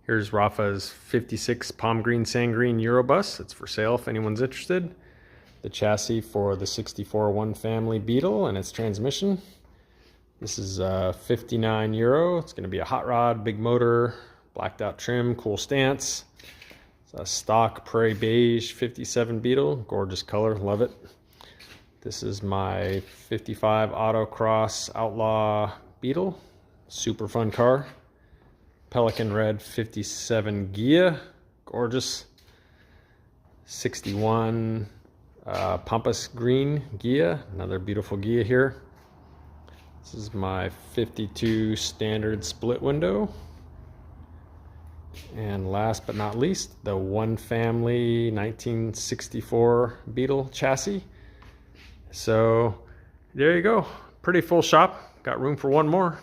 Here's Rafa's 56 Palm Green Sand Green Eurobus. It's for sale if anyone's interested. The chassis for the 64 One Family Beetle and its transmission. This is €59. It's going to be a hot rod, big motor, blacked out trim, cool stance. It's a stock Prairie Beige 57 Beetle, gorgeous color, love it. This is my 55 Autocross Outlaw Beetle, super fun car. Pelican Red 57 Ghias, gorgeous. 61 Pampas Green Ghias, another beautiful Ghias here. This is my 52 standard split window. And last but not least, the One Family 1964 Beetle chassis. So there you go, pretty full shop, got room for one more.